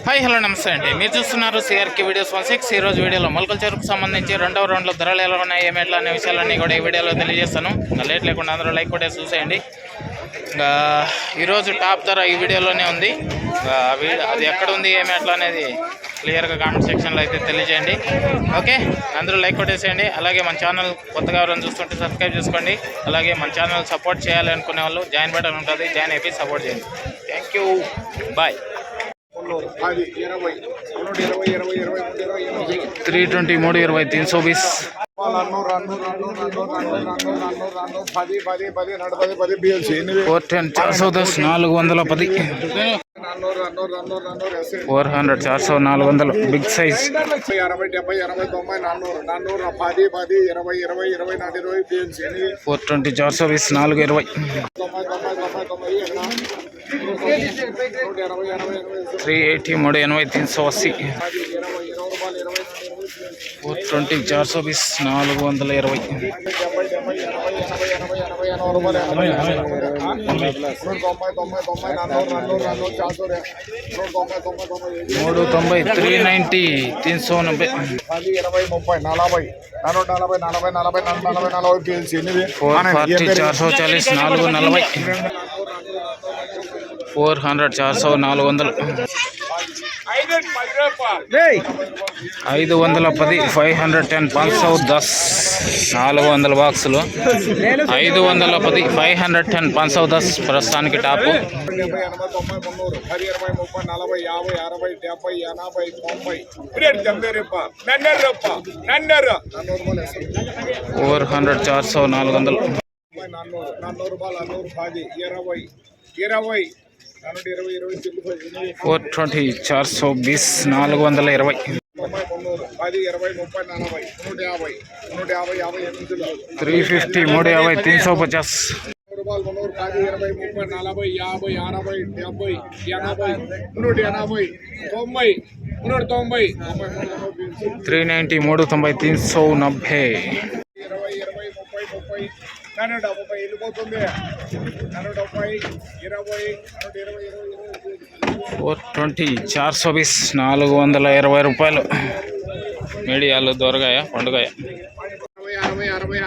Hi hello నమస్తే అండి. మీరు చూస్తున్నారు సిఆర్కే వీడియోస్ 16. ఈరోజు వీడియోలో మొలకల చెరుకు సంబంధించి రెండవ రౌండ్లో ధరలు ఎలా ఉన్నాయి, ఏమెట్లా అనే విషయాలన్నీ కూడా ఈ వీడియోలో తెలియజేస్తాను. ఇంకా లేట్ లేకుండా అందరూ లైక్ కొట్టేసి చూసేయండి. ఇంకా ఈరోజు టాప్ ధర ఈ వీడియోలోనే ఉంది. అది ఎక్కడ ఉంది, ఏమెట్లా అనేది క్లియర్గా కామెంట్ సెక్షన్లో అయితే తెలియజేయండి. ఓకే, అందరూ లైక్ కొట్టేసేయండి. అలాగే మన ఛానల్ కొత్తగా ఎవరైనా చూస్తుంటే సబ్స్క్రైబ్ చేసుకోండి. అలాగే మన ఛానల్ సపోర్ట్ చేయాలి అనుకునే వాళ్ళు జాయిన్ బటన్ ఉంటుంది, జాయిన్ అయిపోయి సపోర్ట్ చేయండి. Thank you, bye. 320 320 410 big size 420 420 380 380 420 420 390 390 400 400 510 510 510 400 బాక్సులు 510 510 510 ప్రస్తుతానికి టాపు. 400 400 420 420 420 350 350 390 420 420 రూపాయలు. మీడియాలు దొరగాయ పండుగాయ 360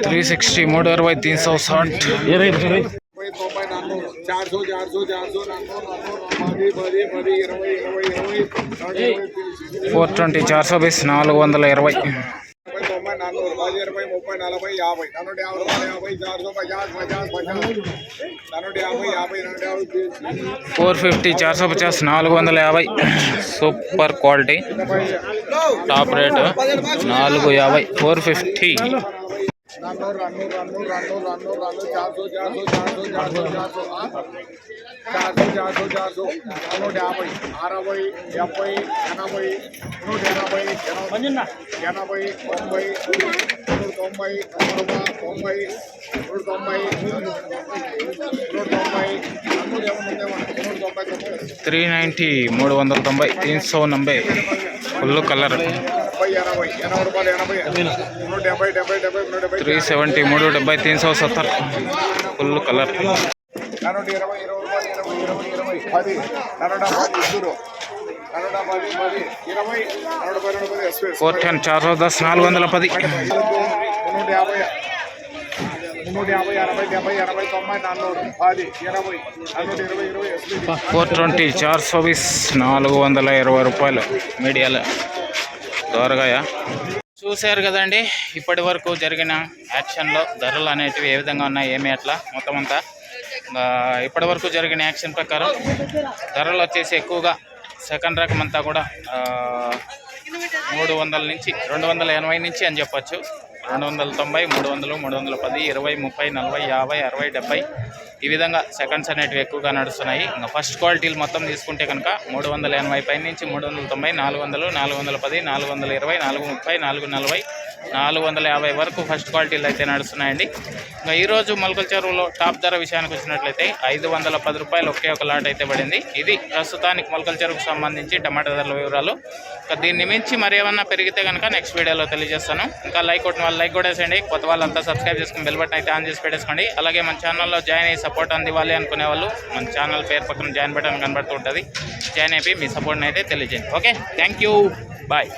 360 360 420 420 420 450 450 450 super quality top rate 450 450 390 390 390 full colour 370 370 370 full colour 410 410 410 420 420 రూపాయలు మీడియాలో దోరగాయ. చూశారు కదండి, ఇప్పటి వరకు జరిగిన యాక్షన్లో ధరలు అనేటివి ఏ విధంగా ఉన్నాయి, ఏమి అట్లా మొత్తం అంతా. ఇప్పటి వరకు జరిగిన యాక్షన్ ప్రకారం ధరలు వచ్చేసి ఎక్కువగా సెకండ్ రకం అంతా కూడా 300 నుంచి 280 నుంచి అని చెప్పచ్చు. 290 300 310 20 30 40 50 60 70 ఈ విధంగా సెకండ్స్ అనేటివి ఎక్కువగా నడుస్తున్నాయి. ఇంకా ఫస్ట్ క్వాలిటీలు మొత్తం తీసుకుంటే కనుక 380 పై నుంచి 390 400 410 420 430 440 450 వరకు ఫస్ట్ క్వాలిటీలు అయితే నడుస్తున్నాయండి. ఇంకా ఈరోజు మొలకల చెరువులో టాప్ ధర విషయానికి వచ్చినట్లయితే 510 రూపాయలు ఒకే ఒక లాట్ అయితే పడింది. ఇది ప్రస్తుతానికి మొలకల చెరువుకు సంబంధించి టమాటా ధరల వివరాలు. ఇంకా దీన్ని మించి మరి ఏమన్నా పెరిగితే కనుక నెక్స్ట్ వీడియోలో తెలియజేస్తాను. ఇంకా లైక్ కొట్టిన వాళ్ళు లైక్ కొట్టేసేయండి, కొత్త వాళ్ళంతా సబ్స్క్రైబ్ చేసుకుని బెల్ బటన్ అయితే ఆన్ చేసి పెట్టేసుకోండి. అలాగే మన ఛానల్లో జాయిన్ అయ్యి సపోర్ట్ అందివ్వాలి అనుకునే వాళ్ళు మన ఛానల్ పేరు పక్కన జాయిన్ బటన్ కనబడుతూ ఉంటుంది, జాయిన్ అయిపోయి మీ సపోర్ట్ని అయితే తెలియజేయండి. Okay, thank you, bye.